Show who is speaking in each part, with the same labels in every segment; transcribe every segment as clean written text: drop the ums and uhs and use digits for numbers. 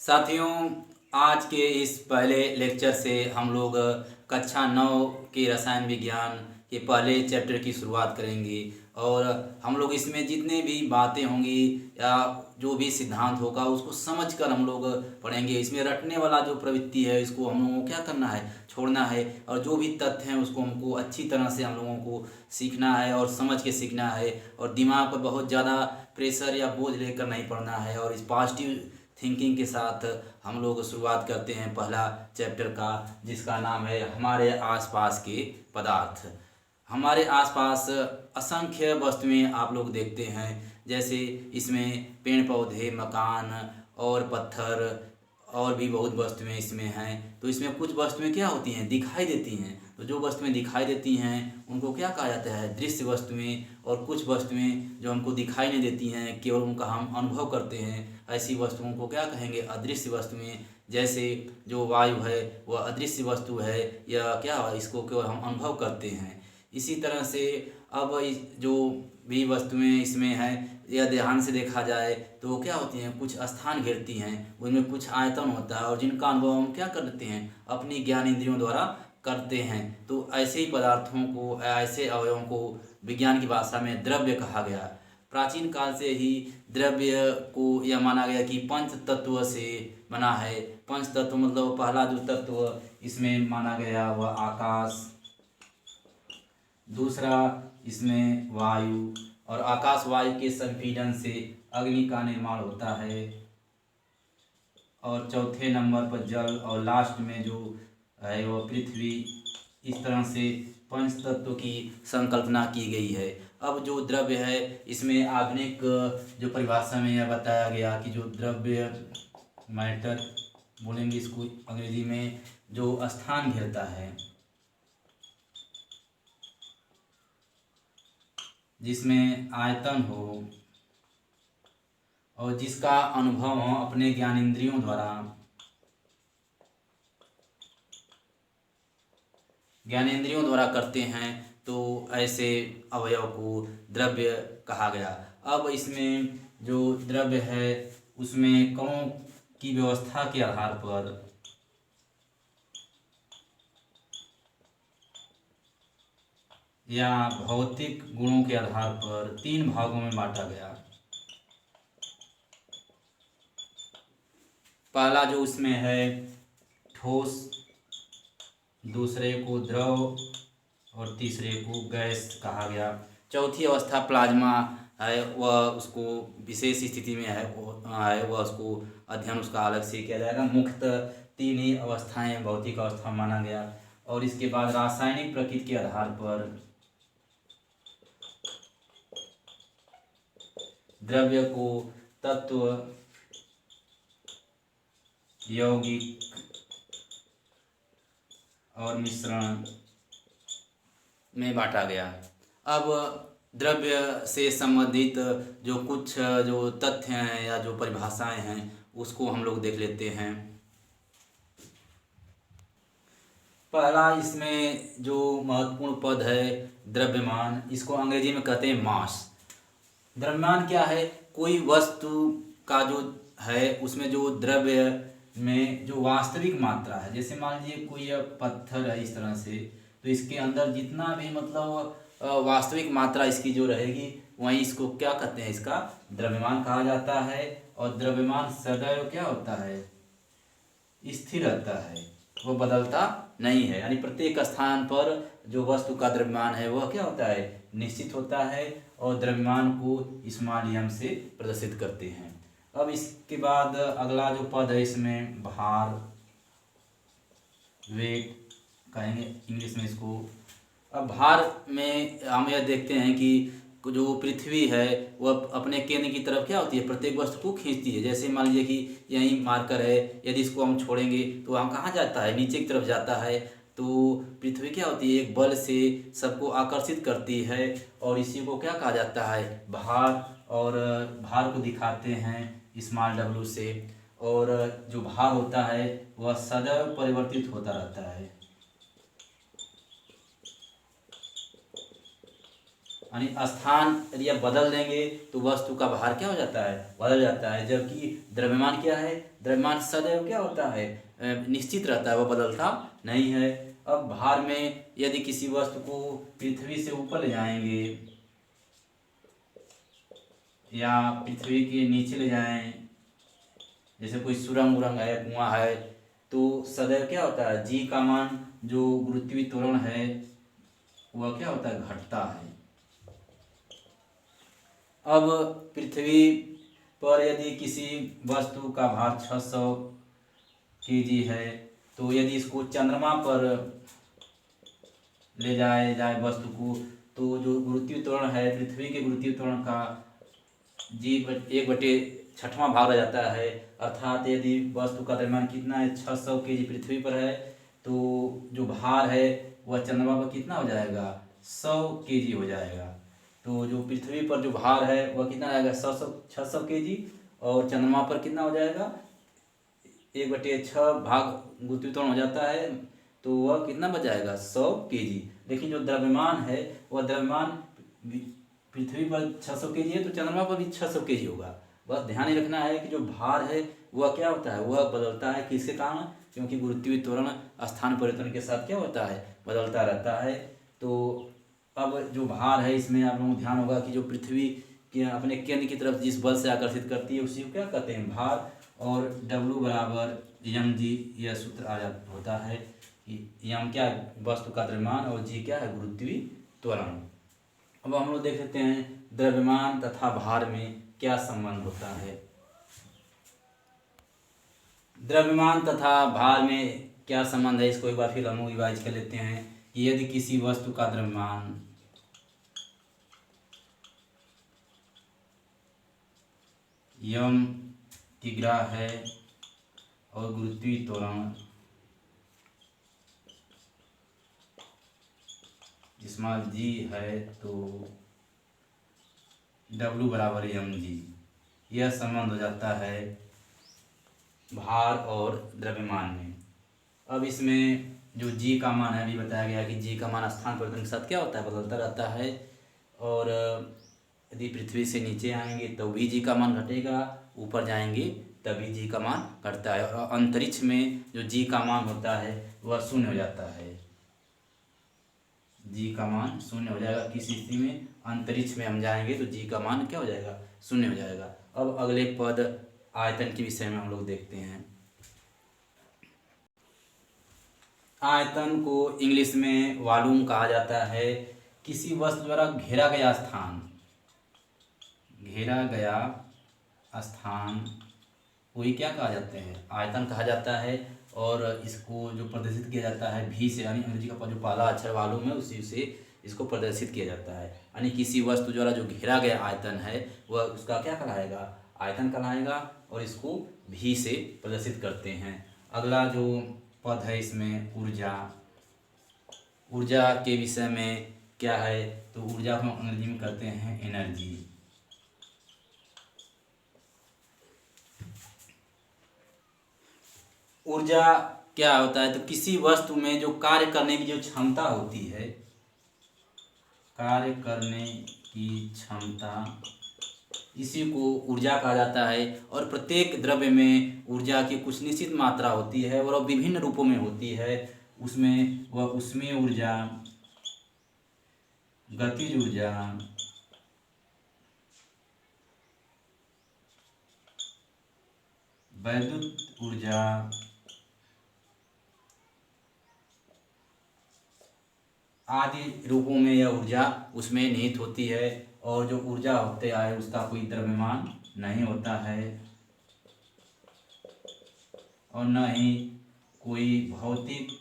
Speaker 1: साथियों, आज के इस पहले लेक्चर से हम लोग कक्षा 9 के रसायन विज्ञान के पहले चैप्टर की शुरुआत करेंगे। और हम लोग इसमें जितने भी बातें होंगी या जो भी सिद्धांत होगा उसको समझकर हम लोग पढ़ेंगे। इसमें रटने वाला जो प्रवृत्ति है इसको हम लोगों को क्या करना है, छोड़ना है। और जो भी तथ्य हैं उसको हमको अच्छी तरह से हम लोगों को सीखना है और समझ के सीखना है। और दिमाग पर बहुत ज़्यादा प्रेशर या बोझ लेकर नहीं पढ़ना है। और इस पॉजिटिव थिंकिंग के साथ हम लोग शुरुआत करते हैं पहला चैप्टर का, जिसका नाम है हमारे आसपास के पदार्थ। हमारे आसपास असंख्य वस्तुएं आप लोग देखते हैं, जैसे इसमें पेड़ पौधे, मकान और पत्थर और भी बहुत वस्तुएं इसमें हैं। तो इसमें कुछ वस्तुएं क्या होती हैं, दिखाई देती हैं। तो जो वस्तुएं दिखाई देती हैं उनको क्या कहा जाता है, दृश्य वस्तुएं। और कुछ वस्तुएं जो हमको दिखाई नहीं देती हैं, केवल उनका हम अनुभव करते हैं, ऐसी वस्तुओं को क्या कहेंगे, अदृश्य वस्तुएं। जैसे जो वायु है वह अदृश्य वस्तु है, या क्या इसको केवल हम अनुभव करते हैं। इसी तरह से अब जो भी वस्तुएं इसमें हैं, या ध्यान से देखा जाए तो वो क्या होती हैं, कुछ स्थान घेरती हैं, उनमें कुछ आयतन होता है, और जिनका अनुभव हम क्या करते हैं, अपनी ज्ञान इंद्रियों द्वारा करते हैं। तो ऐसे ही पदार्थों को, ऐसे अवयवों को विज्ञान की भाषा में द्रव्य कहा गया। प्राचीन काल से ही द्रव्य को यह माना गया कि पंच तत्व से बना है। पंच तत्व मतलब पहला जो तत्व इसमें माना गया वह आकाश, दूसरा इसमें वायु, और आकाश वायु के संपीड़न से अग्नि का निर्माण होता है, और चौथे नंबर पर जल, और लास्ट में जो है वह पृथ्वी। इस तरह से पंच तत्व की संकल्पना की गई है। अब जो द्रव्य है इसमें आधुनिक जो परिभाषा में यह बताया गया कि जो द्रव्य, मैटर बोलेंगे इसको अंग्रेजी में, जो स्थान घेरता है, जिसमें आयतन हो और जिसका अनुभव हो अपने ज्ञानेंद्रियों द्वारा करते हैं, तो ऐसे अवयव को द्रव्य कहा गया। अब इसमें जो द्रव्य है उसमें कणों की व्यवस्था के आधार पर या भौतिक गुणों के आधार पर तीन भागों में बांटा गया। पहला जो उसमें है ठोस, दूसरे को द्रव, और तीसरे को गैस कहा गया। चौथी अवस्था प्लाज्मा है, वह उसको विशेष स्थिति में है, वह उसको अध्ययन उसका अलग से किया जाएगा। मुख्यतः तीन ही अवस्थाएं भौतिक अवस्था माना गया। और इसके बाद रासायनिक प्रकृति के आधार पर द्रव्य को तत्व, यौगिक और मिश्रण में बांटा गया। अब द्रव्य से संबंधित जो कुछ जो तथ्य हैं या जो परिभाषाएं हैं उसको हम लोग देख लेते हैं। पहला इसमें जो महत्वपूर्ण पद है द्रव्यमान, इसको अंग्रेजी में कहते हैं मास। द्रव्यमान क्या है, कोई वस्तु का जो है उसमें जो द्रव्य में जो वास्तविक मात्रा है, जैसे मान लीजिए कोई पत्थर है इस तरह से, तो इसके अंदर जितना भी मतलब वास्तविक मात्रा इसकी जो रहेगी वहीं इसको क्या कहते हैं, इसका द्रव्यमान कहा जाता है। और द्रव्यमान सदैव क्या होता है, स्थिर रहता है, वो बदलता नहीं है। यानी प्रत्येक स्थान पर जो वस्तु का द्रव्यमान है वह क्या होता है, निश्चित होता है। और द्रव्यमान को इस माध्यम से प्रदर्शित करते हैं। अब इसके बाद अगला जो पद है इसमें भार, वेट कहेंगे इंग्लिश में इसको। अब भार में हम यह देखते हैं कि जो पृथ्वी है वह अपने केंद्र की तरफ क्या होती है, प्रत्येक वस्तु को खींचती है। जैसे मान लीजिए कि यही मार्कर है, यदि इसको हम छोड़ेंगे तो वहाँ कहाँ जाता है, नीचे की तरफ जाता है। तो पृथ्वी क्या होती है, एक बल से सबको आकर्षित करती है, और इसी को क्या कहा जाता है, भार। और भार को दिखाते हैं स्मॉल w से। और जो भार होता है वह सदैव परिवर्तित होता रहता है, यानी स्थान यदि आप बदल देंगे तो वस्तु का भार क्या हो जाता है, बदल जाता है। जबकि द्रव्यमान क्या है, द्रव्यमान सदैव क्या होता है, निश्चित रहता है, वह बदलता नहीं है। अब भार में यदि किसी वस्तु को पृथ्वी से ऊपर ले जाएंगे या पृथ्वी के नीचे ले जाएं, जैसे कोई सुरंग उरंग है, कुआं है, तो सदैव क्या होता है, जी का मान जो गुरुत्वीय त्वरण है वह क्या होता है, घटता है। अब पृथ्वी पर यदि किसी वस्तु का भार 600 केजी है, तो यदि इसको चंद्रमा पर ले जाए वस्तु को, तो जो गुरुत्वीय त्वरण है, पृथ्वी के गुरुत्वीय त्वरण का जी 1/6वां भाग रह जाता है। अर्थात यदि वस्तु का द्रव्यमान कितना है, 600 केजी पृथ्वी पर है, तो जो भार है वह चंद्रमा पर कितना हो जाएगा, 100 केजी हो जाएगा। तो जो पृथ्वी पर जो भार है वह कितना आएगा, 600 केजी, और चंद्रमा पर कितना हो जाएगा, 1/6 भाग गुरुत्वीय त्वरण हो जाता है, तो वह कितना बच जाएगा, 100 केजी। लेकिन जो द्रव्यमान है वह द्रव्यमान पृथ्वी पर 600 केजी है, तो चंद्रमा पर भी 600 केजी होगा। बस ध्यान ही रखना है कि जो भार है वह क्या होता है, वह बदलता है। किसके कारण, क्योंकि गुरुत्वीय त्वरण स्थान परिवर्तन के साथ क्या होता है, बदलता रहता है। तो अब जो भार है इसमें आप लोगों को ध्यान होगा कि जो पृथ्वी के अपने केंद्र की तरफ जिस बल से आकर्षित करती है उसी को क्या कहते हैं, भार। और W बराबर mg यह सूत्र होता है कि m क्या है, वस्तु का द्रव्यमान, और g क्या है, गुरुत्वीय त्वरण। अब हम लोग देख लेते हैं द्रव्यमान तथा भार में क्या संबंध होता है। द्रव्यमान तथा भार में क्या संबंध है, इसको एक बार फिर हम लोग रिवाइज कर लेते हैं कि यदि किसी वस्तु का द्रव्यमान यम तिग्रा है और गुरुत्वीय त्वरण जिसमें जी है, तो W बराबर mg, यह संबंध हो जाता है भार और द्रव्यमान में। अब इसमें जो g का मान है, अभी बताया गया कि g का मान स्थान परिवर्तन के साथ क्या होता है, बदलता रहता है। और यदि पृथ्वी से नीचे आएंगे तो भी g का मान घटेगा, ऊपर जाएंगे तभी g का मान घटता है। और अंतरिक्ष में जो g का मान होता है वह शून्य हो जाता है, जी का मान शून्य हो जाएगा। किस स्थिति में, अंतरिक्ष में हम जाएंगे तो जी का मान क्या हो जाएगा, शून्य हो जाएगा। अब अगले पद आयतन के विषय में हम लोग देखते हैं। आयतन को इंग्लिश में वॉल्यूम कहा जाता है। किसी वस्तु द्वारा घेरा गया स्थान वही क्या कहा जाते हैं, आयतन कहा जाता है। और इसको जो प्रदर्शित किया जाता है भी से, यानी अंग्रेजी का जो पहला अक्षर वॉल्यूम है उसी से इसको प्रदर्शित किया जाता है। यानी किसी वस्तु द्वारा जो घेरा गया आयतन है वह उसका क्या कहलाएगा, आयतन कहलाएगा। और इसको भी से प्रदर्शित करते हैं। अगला जो पद है इसमें ऊर्जा। ऊर्जा के विषय में क्या है, तो ऊर्जा को हम अंग्रेजी में कहते हैं एनर्जी। ऊर्जा क्या होता है, तो किसी वस्तु में जो कार्य करने की जो क्षमता होती है, कार्य करने की क्षमता, इसी को ऊर्जा कहा जाता है। और प्रत्येक द्रव्य में ऊर्जा की कुछ निश्चित मात्रा होती है और वह विभिन्न रूपों में होती है। उसमें वह ऊष्मीय ऊर्जा, गतिज ऊर्जा, वैद्युत ऊर्जा, आदि रूपों में यह ऊर्जा उसमें निहित होती है। और जो ऊर्जा होते आए उसका कोई द्रव्यमान नहीं होता है और न ही कोई भौतिक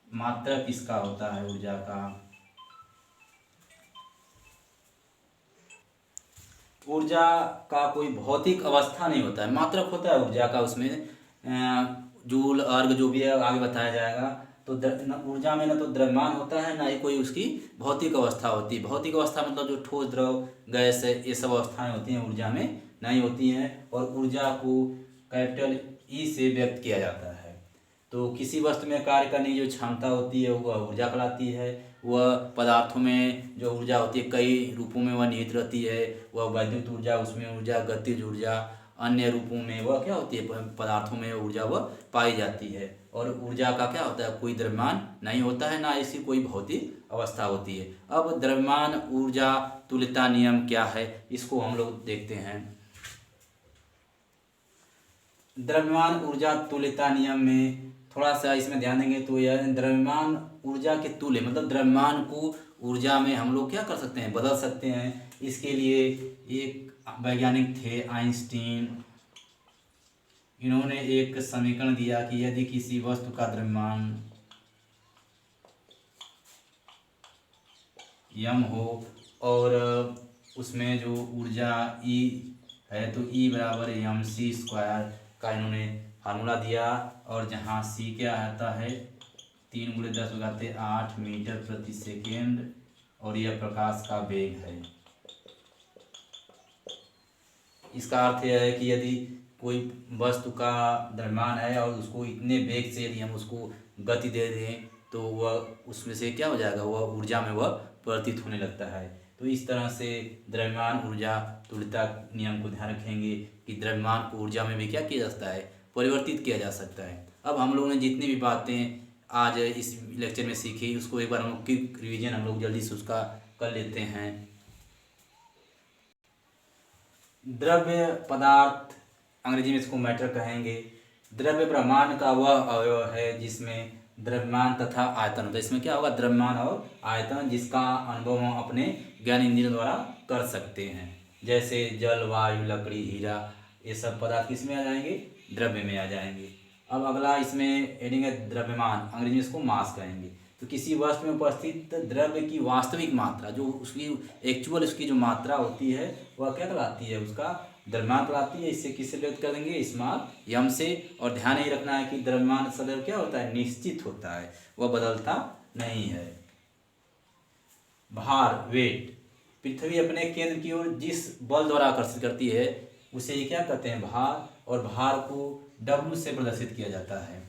Speaker 1: मात्रक इसका होता है ऊर्जा का। ऊर्जा का कोई भौतिक अवस्था नहीं होता है, मात्रक होता है ऊर्जा का। उसमें जूल अर्ग जो भी है आगे बताया जाएगा। तो ऊर्जा में न तो द्रव्यमान होता है, ना ही कोई उसकी भौतिक अवस्था होती है। भौतिक अवस्था मतलब जो ठोस, द्रव, गैस है, ये सब अवस्थाएं होती हैं, ऊर्जा में नहीं होती हैं। और ऊर्जा को कैपिटल ई से व्यक्त किया जाता है। तो किसी वस्तु में कार्य करने की जो क्षमता होती है वह ऊर्जा कहलाती है। वह पदार्थों में जो ऊर्जा होती है कई रूपों में वह निहित रहती है। वह वैद्युत ऊर्जा, उसमें ऊर्जा, गतिज ऊर्जा, अन्य रूपों में वह क्या होती है, पदार्थों में ऊर्जा वह पाई जाती है। और ऊर्जा का क्या होता है, कोई द्रव्यमान नहीं होता है, ना इसकी कोई भौतिक अवस्था होती है। अब द्रव्यमान ऊर्जा तुल्यता नियम क्या है, इसको हम लोग देखते हैं। द्रव्यमान ऊर्जा तुल्यता नियम में थोड़ा सा इसमें ध्यान देंगे तो यह द्रव्यमान ऊर्जा के तुल्य, मतलब द्रव्यमान को ऊर्जा में हम लोग क्या कर सकते हैं, बदल सकते हैं। इसके लिए एक वैज्ञानिक थे आइंस्टीन, इन्होंने एक समीकरण दिया कि यदि किसी वस्तु का द्रव्यमान m हो और उसमें जो ऊर्जा E है तो E बराबर mc² का इन्होंने फार्मूला दिया। और जहाँ c क्या आता है 3×10⁸ मीटर प्रति सेकेंड, और यह प्रकाश का वेग है। इसका अर्थ यह है कि यदि कोई वस्तु का द्रव्यमान है और उसको इतने वेग से यदि हम उसको गति दे दें तो वह उसमें से क्या हो जाएगा, वह ऊर्जा में वह परिवर्तित होने लगता है। तो इस तरह से द्रव्यमान ऊर्जा तुल्यता नियम को ध्यान रखेंगे कि द्रव्यमान को ऊर्जा में भी क्या किया जा सकता है, परिवर्तित किया जा सकता है। अब हम लोगों ने जितनी भी बातें आज इस लेक्चर में सीखी उसको एक बार हम लोग क्विक रिवीजन हम लोग जल्दी से उसका कर लेते हैं। द्रव्य पदार्थ, अंग्रेजी में इसको मैटर कहेंगे। द्रव्य ब्रह्मांड का वह अवयव है जिसमें द्रव्यमान तथा आयतन होता है। इसमें क्या होगा, द्रव्यमान और आयतन, जिसका अनुभव हम अपने ज्ञान इंद्रियों द्वारा कर सकते हैं। जैसे जल, वायु, लकड़ी, हीरा, ये सब पदार्थ किस में आ जाएंगे, द्रव्य में आ जाएंगे। अब अगला इसमें एडिंग है द्रव्यमान, अंग्रेजी में इसको मास कहेंगे। तो किसी वस्तु में उपस्थित द्रव्य की वास्तविक मात्रा, जो उसकी एक्चुअल उसकी जो मात्रा होती है वह क्या कहलाती है, उसका द्रव्यमान कहलाती है। इससे किससे व्यक्त कर देंगे, स्मॉल यम से। और ध्यान ही रखना है कि द्रव्यमान सदैव क्या होता है, निश्चित होता है, वह बदलता नहीं है। भार, वेट, पृथ्वी अपने केंद्र की ओर जिस बल द्वारा आकर्षित करती है उसे ये क्या कहते हैं, भार। और भार को W से प्रदर्शित किया जाता है।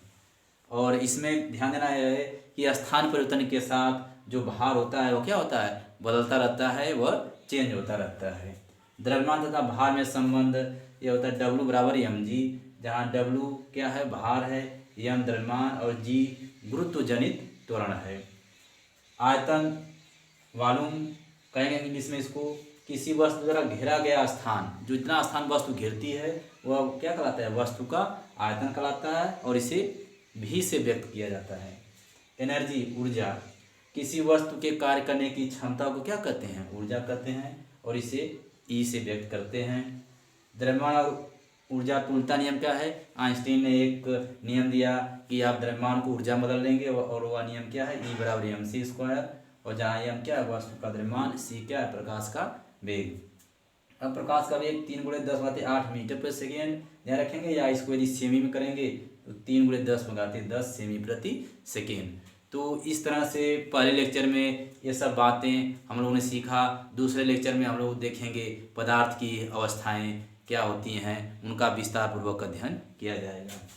Speaker 1: और इसमें ध्यान देना है कि स्थान परिवर्तन के साथ जो भार होता है वो क्या होता है, बदलता रहता है, वह चेंज होता रहता है। द्रव्यमान तथा भार में संबंध ये होता है W बराबर mg, जहाँ W क्या है, भार है, m द्रव्यमान और g गुरुत्वजनित त्वरण है। आयतन, वॉल्यूम कहेंगे इंग्लिश में इसको, किसी वस्तु द्वारा घेरा गया स्थान, जो इतना स्थान वस्तु घेरती है वह क्या कहलाता है, वस्तु का आयतन कहलाता है। और इसे भी से व्यक्त किया जाता है। एनर्जी, ऊर्जा, किसी वस्तु के कार्य करने की क्षमता को क्या कहते हैं, ऊर्जा कहते हैं, और इसे ई से व्यक्त करते हैं। द्रव्यमान और ऊर्जा तुल्यता नियम क्या है, आइंस्टीन ने एक नियम दिया कि आप द्रव्यमान को ऊर्जा बदल लेंगे, और वह नियम क्या है, ई बराबर mc²। और जहाँ m क्या है, वस्तु का द्रव्यमान, c क्या है, प्रकाश का वेग। अब प्रकाश का वेग 3×10⁸ मीटर प्रति सेकेंड ध्यान रखेंगे, या इसको यदि सेमी में करेंगे तो 3×10⁻10 सेमी प्रति सेकेंड। तो इस तरह से पहले लेक्चर में ये सब बातें हम लोगों ने सीखा। दूसरे लेक्चर में हम लोग देखेंगे पदार्थ की अवस्थाएं क्या होती हैं, उनका विस्तार पूर्वक अध्ययन किया जाएगा।